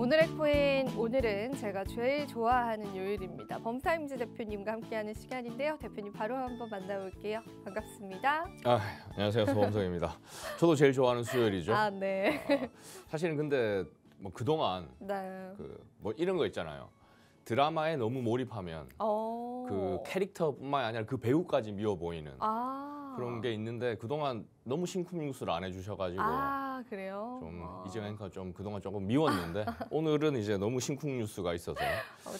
오늘의 코인, 오늘은 제가 제일 좋아하는 요일입니다. 범타임즈 대표님과 함께하는 시간인데요. 대표님 바로 한번 만나볼게요. 반갑습니다. 안녕하세요. 소범성입니다. 저도 제일 좋아하는 수요일이죠. 네. 사실은 근데 뭐 그동안 네. 뭐 이런 거 있잖아요. 드라마에 너무 몰입하면 그 캐릭터뿐만 아니라 그 배우까지 미워 보이는 그런 게 있는데 그동안 너무 심쿵 뉴스를 안 해주셔가지고 그래요? 좀 이재영 앵커 좀 그동안 조금 미웠는데 오늘은 이제 너무 심쿵 뉴스가 있어서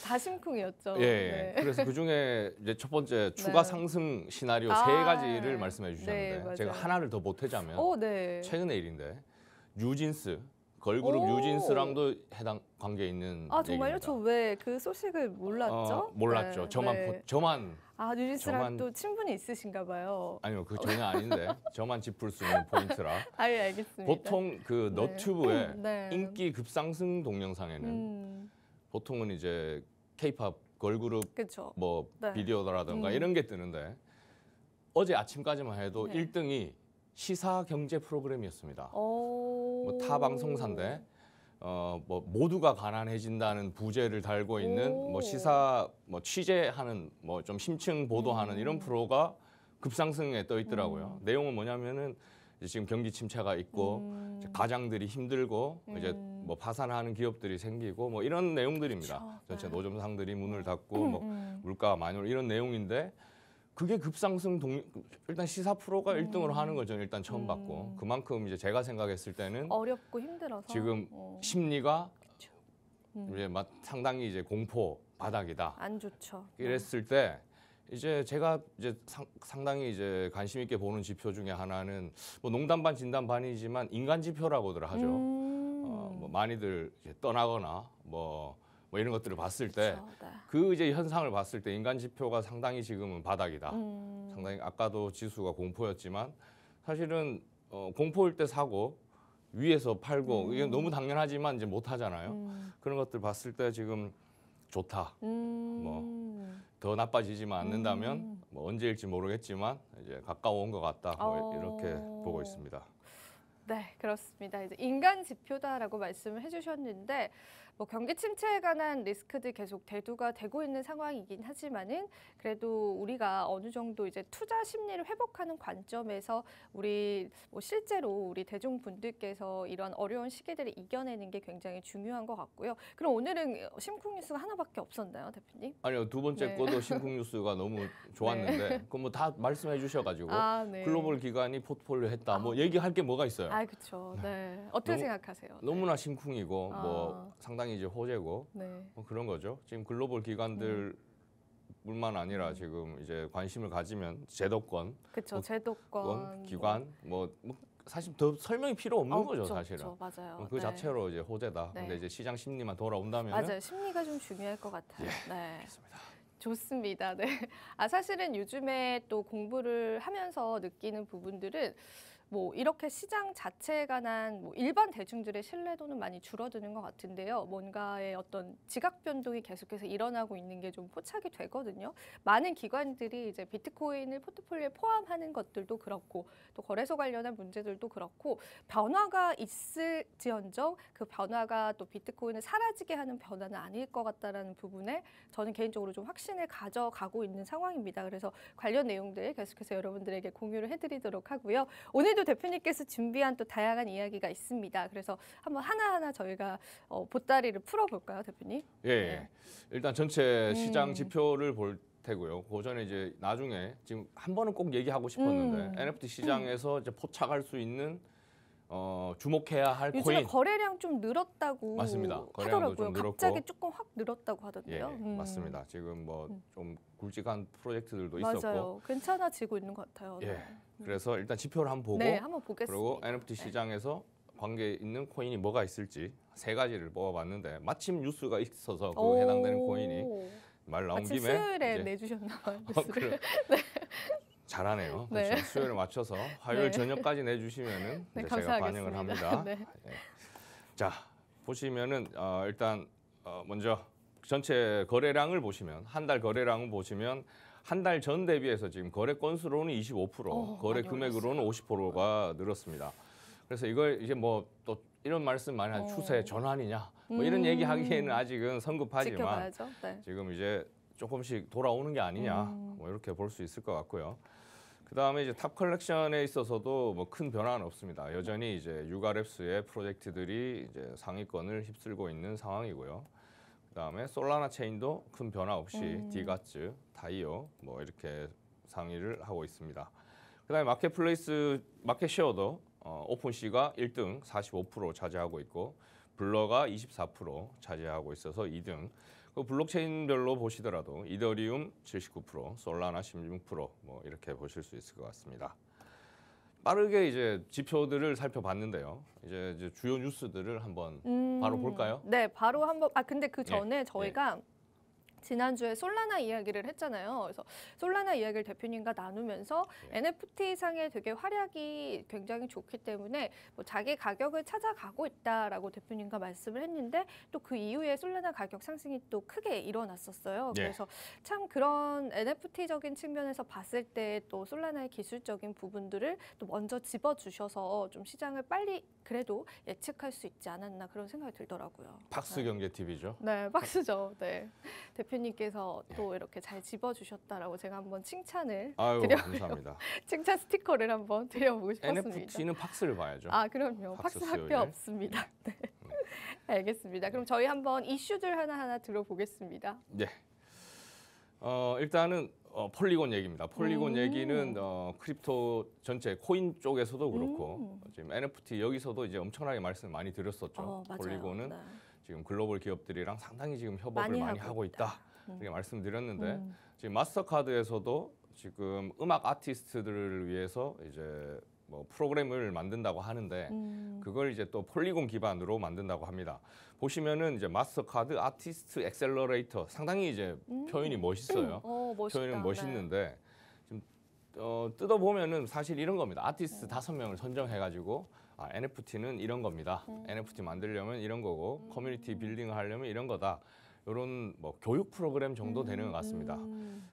다 심쿵이었죠. 네. 그래서 그 중에 이제 첫 번째 추가 상승 시나리오 세 가지를 말씀해 주셨는데 네, 제가 하나를 더 보태자면 최근의 일인데 뉴진스 걸그룹 뉴진스랑도 해당 관계 있는 정말요? 얘기입니다. 저 왜 그 소식을 몰랐죠? 몰랐죠. 저만 뉴진스랑 또 친분이 있으신가 봐요. 아니요, 그 전혀 아닌데 저만 짚을 수 있는 포인트라. 알겠습니다. 보통 그 너튜브의 인기 급상승 동영상에는 보통은 이제 K-팝 걸그룹 뭐 비디오라든가 이런 게 뜨는데 어제 아침까지만 해도 1등이 시사 경제 프로그램이었습니다. 뭐 타 방송사인데 뭐 모두가 가난해진다는 부제를 달고 있는 뭐 시사 뭐 취재하는 뭐 좀 심층 보도하는 이런 프로가 급상승에 떠 있더라고요. 내용은 뭐냐면은 이제 지금 경기 침체가 있고 이제 가장들이 힘들고 이제 뭐 파산하는 기업들이 생기고 뭐 이런 내용들입니다. 전체 노점상들이 문을 닫고 뭐 물가가 많이 오르고 이런 내용인데 그게 급상승 일단 시사 프로가 1등으로 하는 걸 저는 일단 처음 봤고 그만큼 이제 제가 생각했을 때는 어렵고 힘들어서 지금 심리가 이제 상당히 이제 공포 바닥이다. 안 좋죠. 이랬을 때 이제 제가 이제 상당히 이제 관심 있게 보는 지표 중에 하나는 뭐 농담 반 진담 반이지만 인간 지표라고들 하죠. 뭐 많이들 이제 떠나거나 뭐 이런 것들을 봤을 때 그 이제 현상을 봤을 때 인간 지표가 상당히 지금은 바닥이다. 상당히 아까도 지수가 공포였지만 사실은 공포일 때 사고 위에서 팔고 이게 너무 당연하지만 이제 못 하잖아요. 그런 것들 봤을 때 지금 좋다. 뭐 더 나빠지지만 않는다면 뭐 언제일지 모르겠지만 이제 가까워온 것 같다. 뭐 이렇게 보고 있습니다. 네, 그렇습니다. 이제 인간 지표다라고 말씀을 해주셨는데 뭐 경기 침체에 관한 리스크들 계속 대두가 되고 있는 상황이긴 하지만은 그래도 우리가 어느 정도 이제 투자 심리를 회복하는 관점에서 우리 뭐 실제로 우리 대중분들께서 이런 어려운 시기들을 이겨내는 게 굉장히 중요한 것 같고요. 그럼 오늘은 심쿵 뉴스가 하나밖에 없었나요, 대표님? 아니요, 두 번째 거도 심쿵 뉴스가 너무 좋았는데 그럼 뭐 다 말씀해 주셔가지고 글로벌 기관이 포트폴리오 했다. 뭐 얘기할 게 뭐가 있어요? 그렇죠. 네. 어떻게 생각하세요? 너무나 심쿵이고 뭐 상당히 이제 호재고 뭐 그런 거죠. 지금 글로벌 기관들 뿐만 아니라 지금 이제 관심을 가지면 제도권, 제도권 기관 뭐 사실 더 설명이 필요 없는 거죠, 사실은. 맞아요. 그 자체로 이제 호재다. 근데 이제 시장 심리만 돌아온다면 맞아요. 심리가 좀 중요할 것 같아요. 알겠습니다. 좋습니다. 네. 사실은 요즘에 또 공부를 하면서 느끼는 부분들은 뭐 이렇게 시장 자체에 관한 뭐 일반 대중들의 신뢰도는 많이 줄어드는 것 같은데요. 뭔가의 어떤 지각 변동이 계속해서 일어나고 있는 게 좀 포착이 되거든요. 많은 기관들이 이제 비트코인을 포트폴리오에 포함하는 것들도 그렇고 또 거래소 관련한 문제들도 그렇고 변화가 있을지언정 그 변화가 또 비트코인을 사라지게 하는 변화는 아닐 것 같다라는 부분에 저는 개인적으로 좀 확신을 가져가고 있는 상황입니다. 그래서 관련 내용들 계속해서 여러분들에게 공유를 해드리도록 하고요. 오늘도 대표님께서 준비한 또 다양한 이야기가 있습니다. 그래서 한번 하나하나 저희가 보따리를 풀어볼까요, 대표님? 일단 전체 시장 지표를 볼 테고요. 그 전에 이제 나중에 지금 한 번은 꼭 얘기하고 싶었는데 NFT 시장에서 이제 포착할 수 있는 주목해야 할 요즘에 코인. 거래량 좀 늘었다고 맞습니다. 거래량도 좀 늘었고 갑자기 조금 확 늘었다고 하던데요. 맞습니다. 지금 뭐 좀 굵직한 프로젝트들도 맞아요. 있었고 괜찮아지고 있는 것 같아요. 그래서 일단 지표를 한번 보고 한번 보겠습니다. 그리고 NFT 시장에서 관계 있는 코인이 뭐가 있을지 세 가지를 뽑아봤는데 마침 뉴스가 있어서 그 해당되는 코인이 말 나온 김에 수요일에 내주셨나 봐요. 잘하네요. 그렇죠. 수요일에 맞춰서 화요일 저녁까지 내주시면은 제가 반영을 합니다. 자, 보시면은 일단 먼저 전체 거래량을 보시면 한 달 거래량을 보시면 한 달 전 대비해서 지금 거래 건수로는 25%, 거래 금액으로는 50%가 늘었습니다. 그래서 이걸 이제 뭐 또 이런 말씀 많이 하는 추세 전환이냐 뭐 이런 얘기하기에는 아직은 성급하지만 네. 지금 이제 조금씩 돌아오는 게 아니냐 뭐 이렇게 볼 수 있을 것 같고요. 그다음에 이제 탑 컬렉션에 있어서도 뭐 큰 변화는 없습니다. 여전히 이제 유가랩스의 프로젝트들이 이제 상위권을 휩쓸고 있는 상황이고요. 그다음에 솔라나 체인도 큰 변화 없이 디가츠, 다이오 뭐 이렇게 상위를 하고 있습니다. 그다음에 마켓플레이스 마켓 쉐어도 오픈시가 1등 45% 차지하고 있고 블러가 24% 차지하고 있어서 2등. 그 블록체인별로 보시더라도 이더리움 79%, 솔라나 16%뭐 이렇게 보실 수 있을 것 같습니다. 빠르게 이제 지표들을 살펴봤는데요. 이제 주요 뉴스들을 한번 바로 볼까요? 네, 바로 한번. 근데 그 전에 저희가 지난주에 솔라나 이야기를 했잖아요. 그래서 솔라나 이야기를 대표님과 나누면서 NFT 상에 되게 활약이 굉장히 좋기 때문에 뭐 자기 가격을 찾아가고 있다라고 대표님과 말씀을 했는데 또 그 이후에 솔라나 가격 상승이 또 크게 일어났었어요. 그래서 참 그런 NFT적인 측면에서 봤을 때 또 솔라나의 기술적인 부분들을 또 먼저 집어주셔서 좀 시장을 빨리 그래도 예측할 수 있지 않았나 그런 생각이 들더라고요. 박스 경제 TV죠. 네, 박스죠. 네. 대표님께서 또 이렇게 잘 집어주셨다라고 제가 한번 칭찬을 감사합니다. 칭찬 스티커를 한번 드려보고 싶었습니다. NFT는 박스를 봐야죠. 그럼요. 박스 학교 없습니다. 네. 알겠습니다. 그럼 저희 한번 이슈들 하나하나 들어보겠습니다. 네. 일단은 폴리곤 얘기입니다. 폴리곤 얘기는 크립토 전체 코인 쪽에서도 그렇고 지금 NFT 여기서도 이제 엄청나게 말씀 많이 드렸었죠. 폴리곤은 지금 글로벌 기업들이랑 상당히 지금 협업을 많이 하고 있다. 이렇게 말씀드렸는데 지금 마스터카드에서도 지금 음악 아티스트들을 위해서 이제 뭐 프로그램을 만든다고 하는데 그걸 이제 또 폴리곤 기반으로 만든다고 합니다. 보시면은 이제 마스터카드 아티스트 엑셀러레이터 상당히 이제 표현이 멋있어요. 표현은 멋있는데 지금 뜯어 보면은 사실 이런 겁니다. 아티스트 5명을 선정해가지고 NFT는 이런 겁니다. NFT 만들려면 이런 거고 커뮤니티 빌딩을 하려면 이런 거다. 이런 뭐 교육 프로그램 정도 되는 것 같습니다.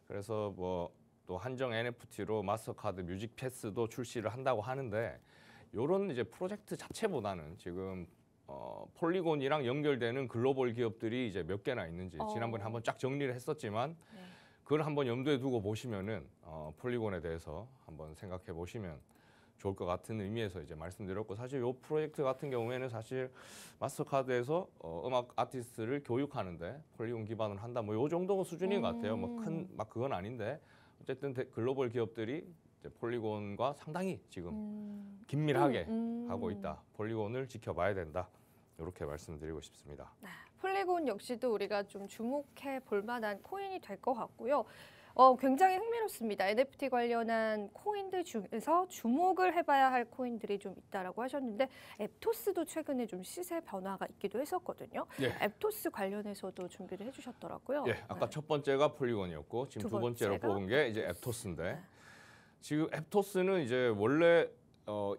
그래서 뭐 또 한정 NFT로 마스터카드 뮤직 패스도 출시를 한다고 하는데 이런 이제 프로젝트 자체보다는 지금 폴리곤이랑 연결되는 글로벌 기업들이 이제 몇 개나 있는지 지난번에 한번 쫙 정리를 했었지만 그걸 한번 염두에 두고 보시면은 폴리곤에 대해서 한번 생각해 보시면 좋을 것 같은 의미에서 이제 말씀드렸고 사실 이 프로젝트 같은 경우에는 사실 마스터카드에서 음악 아티스트를 교육하는데 폴리곤 기반으로 한다 뭐 요 정도 수준인 것 같아요. 뭐 큰 막 그건 아닌데 어쨌든 글로벌 기업들이 이제 폴리곤과 상당히 지금 긴밀하게 하고 있다. 폴리곤을 지켜봐야 된다. 이렇게 말씀드리고 싶습니다. 폴리곤 역시도 우리가 좀 주목해 볼 만한 코인이 될 것 같고요. 굉장히 흥미롭습니다. NFT 관련한 코인들 중에서 주목을 해봐야 할 코인들이 좀 있다라고 하셨는데 앱토스도 최근에 좀 시세 변화가 있기도 했었거든요. 앱토스 관련해서도 준비를 해주셨더라고요. 아까 첫 번째가 폴리곤이었고 지금 두 번째로 뽑은 게 이제 앱토스인데 지금 앱토스는 이제 원래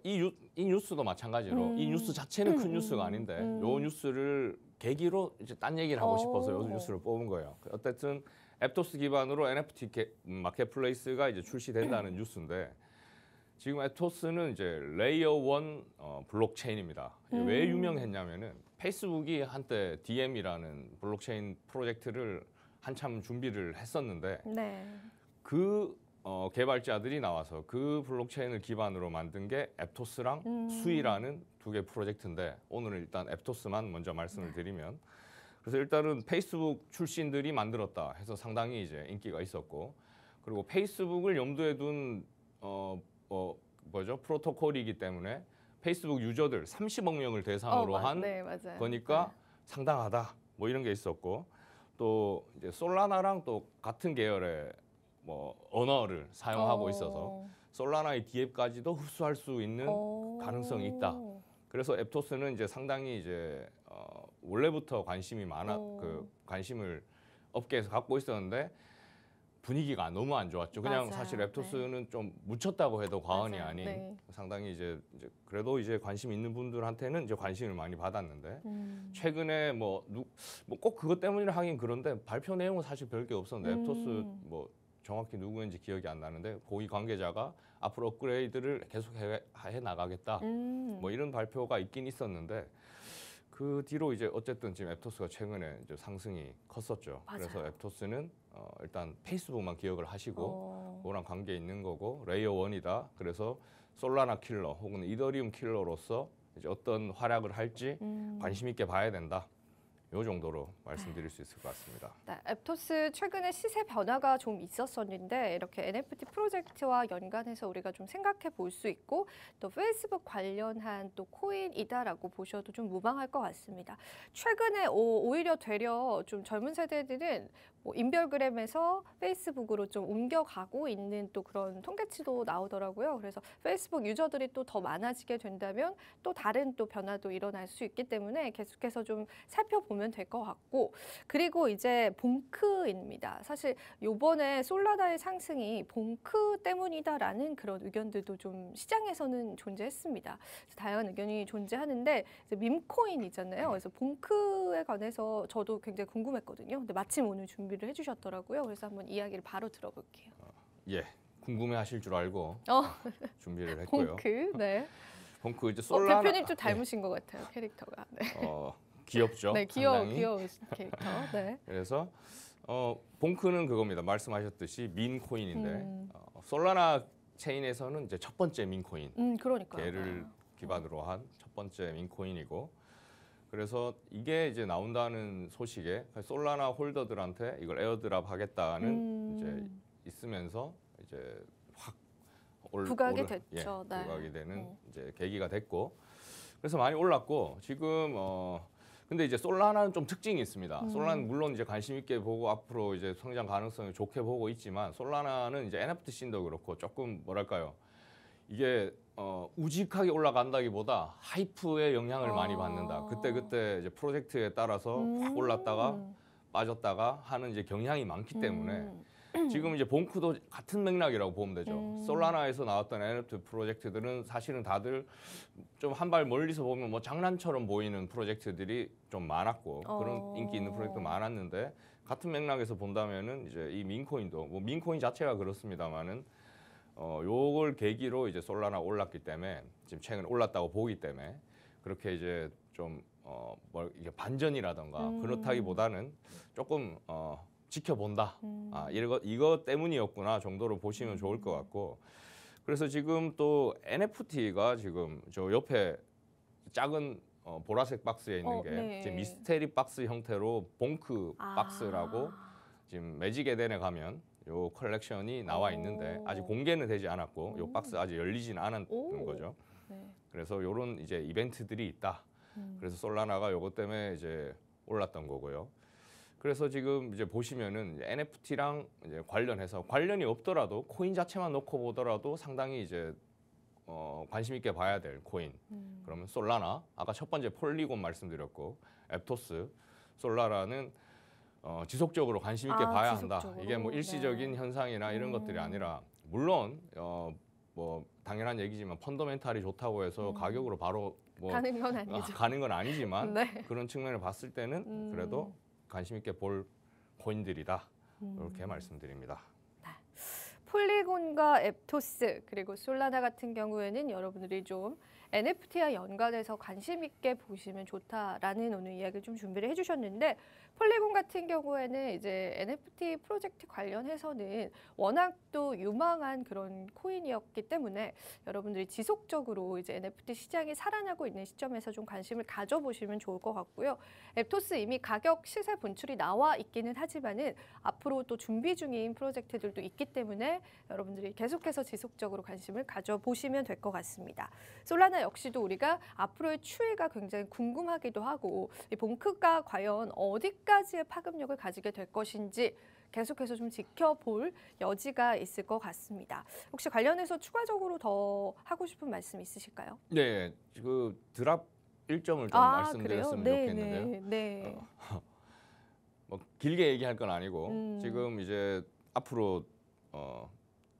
이 뉴스도 마찬가지로 이 뉴스 자체는 큰 뉴스가 아닌데 요 뉴스를 계기로 이제 딴 얘기를 하고 싶어서 요 뉴스를 뽑은 거예요. 어쨌든 앱토스 기반으로 NFT 마켓플레이스가 이제 출시된다는 뉴스인데 지금 앱토스는 이제 레이어 1 블록체인입니다. 왜 유명했냐면은 페이스북이 한때 DM이라는 블록체인 프로젝트를 한참 준비를 했었는데 그 개발자들이 나와서 그 블록체인을 기반으로 만든 게 앱토스랑 수이라는 두 개 프로젝트인데 오늘은 일단 앱토스만 먼저 말씀을 드리면 그래서 일단은 페이스북 출신들이 만들었다 해서 상당히 이제 인기가 있었고 그리고 페이스북을 염두에 둔 프로토콜이기 때문에 페이스북 유저들 30억 명을 대상으로 한 거니까 상당하다 뭐 이런 게 있었고 또 이제 솔라나랑 또 같은 계열의 뭐 언어를 사용하고 있어서 솔라나의 DApp까지도 흡수할 수 있는 가능성이 있다. 그래서 앱토스는 이제 상당히 이제 원래부터 관심이 관심을 업계에서 갖고 있었는데 분위기가 너무 안 좋았죠. 그냥 사실 앱토스는 좀 묻혔다고 해도 과언이 아닌 상당히 이제 그래도 이제 관심 있는 분들한테는 이제 관심을 많이 받았는데 최근에 뭐 꼭 그것 때문이라 하긴 그런데 발표 내용은 사실 별게 없었는데 앱토스 뭐 정확히 누구인지 기억이 안 나는데 고위 관계자가 앞으로 업그레이드를 계속 해 나가겠다. 뭐 이런 발표가 있긴 있었는데 그 뒤로 이제 어쨌든 지금 앱토스가 최근에 이제 상승이 컸었죠. 맞아요. 그래서 앱토스는 일단 페이스북만 기억을 하시고 그거랑 관계 있는 거고 레이어 1이다. 그래서 솔라나 킬러 혹은 이더리움 킬러로서 이제 어떤 활약을 할지 관심 있게 봐야 된다. 이 정도로 말씀드릴 수 있을 것 같습니다. 네, 앱토스 최근에 시세 변화가 좀 있었었는데 이렇게 NFT 프로젝트와 연관해서 우리가 좀 생각해 볼 수 있고 또 페이스북 관련한 또 코인이다라고 보셔도 좀 무방할 것 같습니다. 최근에 오히려 되려 좀 젊은 세대들은 뭐 인별그램에서 페이스북으로 좀 옮겨가고 있는 또 그런 통계치도 나오더라고요. 그래서 페이스북 유저들이 또 더 많아지게 된다면 또 다른 또 변화도 일어날 수 있기 때문에 계속해서 좀 살펴보면 될 것 같고 그리고 이제 봉크입니다. 사실 요번에 솔라나의 상승이 봉크 때문이다라는 그런 의견들도 좀 시장에서는 존재했습니다. 다양한 의견이 존재하는데 이제 밈코인이잖아요. 그래서 봉크에 관해서 저도 굉장히 궁금했거든요. 근데 마침 오늘 준비를 해주셨더라고요. 그래서 한번 이야기를 바로 들어볼게요. 예, 궁금해하실 줄 알고 준비를 했고요. 봉크, 네. 봉크 이제 솔라나 대표님 좀 닮으신 것 같아요, 캐릭터가. 네. 귀엽죠. 네, 귀여운 캐릭터. 네. 그래서 봉크는 그겁니다. 말씀하셨듯이 민 코인인데 솔라나 체인에서는 이제 첫 번째 민 코인. 그러니까요. 걔를 기반으로 한 첫 번째 민 코인이고. 그래서 이게 이제 나온다는 소식에 솔라나 홀더들한테 이걸 에어드랍 하겠다는 이제 있으면서 이제 확 부각이 됐죠. 예, 부각이 되는 이제 계기가 됐고. 그래서 많이 올랐고 지금 근데 이제 솔라나는 좀 특징이 있습니다. 솔라나는 물론 이제 관심 있게 보고 앞으로 이제 성장 가능성을 좋게 보고 있지만 솔라나는 이제 NFT 씬도 그렇고 조금 뭐랄까요? 이게 우직하게 올라간다기보다 하이프의 영향을 많이 받는다. 그때 이제 프로젝트에 따라서 확 올랐다가 빠졌다가 하는 이제 경향이 많기 때문에 지금 이제 봉크도 같은 맥락이라고 보면 되죠. 솔라나에서 나왔던 NFT 프로젝트들은 사실은 다들 좀 한 발 멀리서 보면 뭐 장난처럼 보이는 프로젝트들이 좀 많았고 그런 인기 있는 프로젝트 많았는데 같은 맥락에서 본다면은 이제 이 민코인도 뭐 민코인 자체가 그렇습니다만은 요걸 계기로 이제 솔라나 올랐기 때문에 지금 최근에 올랐다고 보기 때문에 그렇게 이제 좀 뭐 이게 반전이라던가 그렇다기보다는 조금 지켜본다. 이거 때문이었구나 정도로 보시면 좋을 것 같고. 그래서 지금 또 NFT가 지금 저 옆에 작은 보라색 박스에 있는 게 네. 지금 미스테리 박스 형태로 봉크 박스라고 지금 매직 에덴에 가면 요 컬렉션이 나와 있는데 아직 공개는 되지 않았고 요 박스 아직 열리지는 않았는 거죠. 네. 그래서 요런 이제 이벤트들이 있다. 그래서 솔라나가 요것 때문에 이제 올랐던 거고요. 그래서 지금 이제 보시면은 NFT랑 이제 관련해서 관련이 없더라도 코인 자체만 놓고 보더라도 상당히 이제 관심 있게 봐야 될 코인. 그러면 솔라나, 아까 첫 번째 폴리곤 말씀드렸고 앱토스, 솔라나는 지속적으로 관심 있게 봐야 지속적으로? 한다. 이게 뭐 일시적인 현상이나 이런 것들이 아니라 물론 뭐 당연한 얘기지만 펀더멘탈이 좋다고 해서 가격으로 바로 뭐 가는 건 아니죠. 가는 건 아니지만 네. 그런 측면을 봤을 때는 그래도 관심 있게 볼 코인들이다. 이렇게 말씀드립니다. 폴리곤과 앱토스 그리고 솔라나 같은 경우에는 여러분들이 좀 NFT와 연관해서 관심 있게 보시면 좋다라는 오늘 이야기를 좀 준비를 해주셨는데 폴리곤 같은 경우에는 이제 NFT 프로젝트 관련해서는 워낙 또 유망한 그런 코인이었기 때문에 여러분들이 지속적으로 이제 NFT 시장이 살아나고 있는 시점에서 좀 관심을 가져보시면 좋을 것 같고요. 앱토스 이미 가격 시세 분출이 나와 있기는 하지만은 앞으로 또 준비 중인 프로젝트들도 있기 때문에 여러분들이 계속해서 지속적으로 관심을 가져보시면 될 것 같습니다. 솔라나 역시도 우리가 앞으로의 추이가 굉장히 궁금하기도 하고 이 봉크가 과연 어디까지의 파급력을 가지게 될 것인지 계속해서 좀 지켜볼 여지가 있을 것 같습니다. 혹시 관련해서 추가적으로 더 하고 싶은 말씀 있으실까요? 네, 그 드랍 일정을 좀 말씀드렸으면 좋겠는데요. 네. 뭐 길게 얘기할 건 아니고 지금 이제 앞으로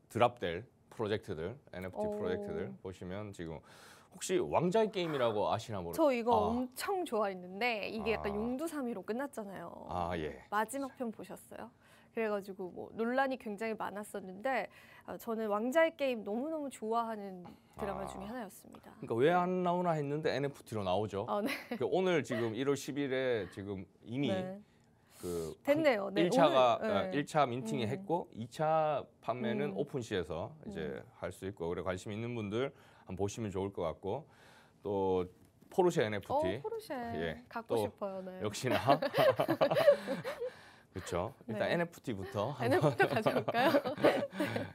드랍될 프로젝트들, NFT 프로젝트들 보시면 지금 혹시 왕자의 게임이라고 아시나 모르겠어요. 저 이거 엄청 좋아했는데 이게 약간 용두사미로 끝났잖아요. 예. 마지막 편 보셨어요? 그래가지고 뭐 논란이 굉장히 많았었는데 저는 왕자의 게임 너무너무 좋아하는 드라마 중에 하나였습니다. 그러니까 왜 안 나오나 했는데 NFT로 나오죠. 네. 그러니까 오늘 지금 1월 10일에 지금 이미 네. 그 됐네요. 네, 1차가 오늘, 네. 1차 민팅이 했고 2차 판매는 오픈시에서 이제 할 수 있고 그래 관심 있는 분들 한번 보시면 좋을 것 같고 또 포르쉐 NFT 포르쉐 갖고 싶어요. 네. 역시나 그렇죠. 일단 네. NFT부터 가져올까요?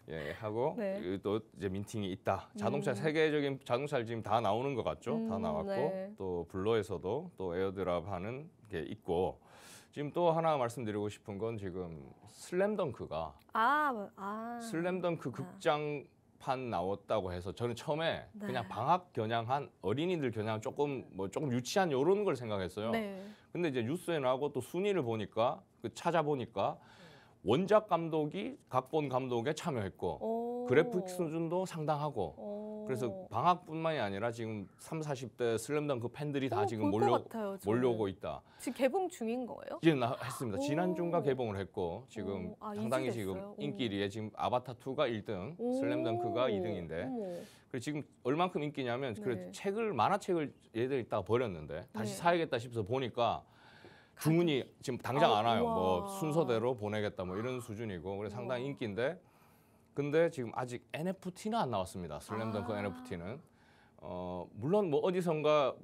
예, 하고 네. 또 이제 민팅이 있다. 자동차 세계적인 자동차를 지금 다 나오는 것 같죠. 다 나왔고 네. 또 블러에서도 또 에어드랍 하는 게 있고 지금 또 하나 말씀드리고 싶은 건 지금 슬램덩크가 슬램덩크 극장판 나왔다고 해서 저는 처음에 네. 그냥 방학 겨냥한 어린이들 겨냥 조금 유치한 요런 걸 생각했어요. 네. 근데 이제 뉴스에 나오고 또 순위를 보니까 찾아보니까 원작 감독이 각본 감독에 참여했고 그래픽 수준도 상당하고 그래서 방학뿐만이 아니라 지금 30, 40대 슬램덩크 팬들이 다 지금 몰려오고 있다. 지금 개봉 중인 거예요? 지금 했습니다. 지난주인가 개봉을 했고 지금 상당히 지금 인기리에 지금 아바타 2가 1등, 슬램덩크가 2등인데 그리고 지금 얼만큼 인기냐면 그 만화책을 얘들이 있다가 버렸는데 다시 사야겠다 싶어서 보니까 주문이 지금 당장 안 와요. 뭐 순서대로 보내겠다 뭐 이런 수준이고 그래서 상당히 인기인데 근데 지금 아직 NFT는 안 나왔습니다. 슬램덩크 NFT는 물론 뭐 어디선가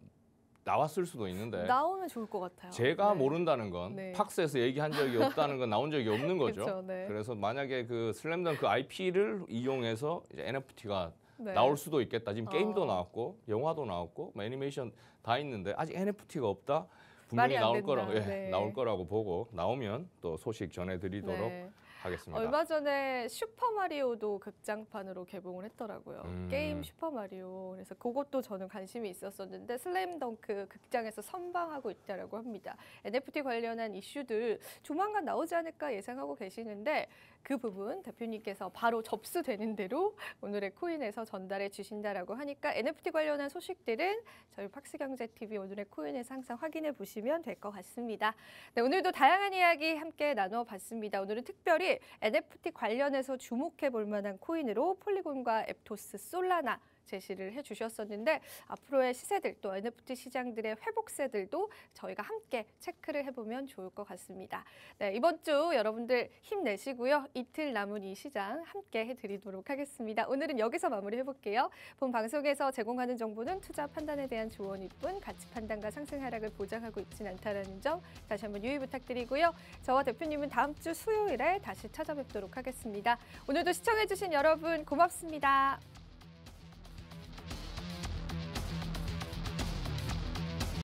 나왔을 수도 있는데 나오면 좋을 것 같아요. 제가 모른다는 건 팍스에서 얘기한 적이 없다는 건 나온 적이 없는 거죠. 그쵸, 네. 그래서 만약에 그 슬램덩크 IP를 이용해서 이제 NFT가 나올 수도 있겠다. 지금 게임도 나왔고 영화도 나왔고 뭐 애니메이션 다 있는데 아직 NFT가 없다. 분명히 나올 거라고 나올 거라고 보고 나오면 또 소식 전해드리도록 하겠습니다. 얼마 전에 슈퍼마리오도 극장판으로 개봉을 했더라고요. 게임 슈퍼마리오. 그래서 그것도 저는 관심이 있었었는데 슬램덩크 극장에서 선방하고 있다고 합니다. NFT 관련한 이슈들 조만간 나오지 않을까 예상하고 계시는데 그 부분 대표님께서 바로 접수되는 대로 오늘의 코인에서 전달해 주신다라고 하니까 NFT 관련한 소식들은 저희 팍스경제TV 오늘의 코인에서 항상 확인해 보시면 될 것 같습니다. 네, 오늘도 다양한 이야기 함께 나눠봤습니다. 오늘은 특별히 NFT 관련해서 주목해 볼 만한 코인으로 폴리곤과 앱토스, 솔라나 제시를 해주셨었는데 앞으로의 시세들 또 NFT 시장들의 회복세들도 저희가 함께 체크를 해보면 좋을 것 같습니다. 네, 이번 주 여러분들 힘내시고요. 이틀 남은 이 시장 함께 해드리도록 하겠습니다. 오늘은 여기서 마무리해볼게요. 본 방송에서 제공하는 정보는 투자 판단에 대한 조언일 뿐 가치 판단과 상승 하락을 보장하고 있지는 않다는 점 다시 한번 유의 부탁드리고요. 저와 대표님은 다음 주 수요일에 다시 찾아뵙도록 하겠습니다. 오늘도 시청해주신 여러분 고맙습니다.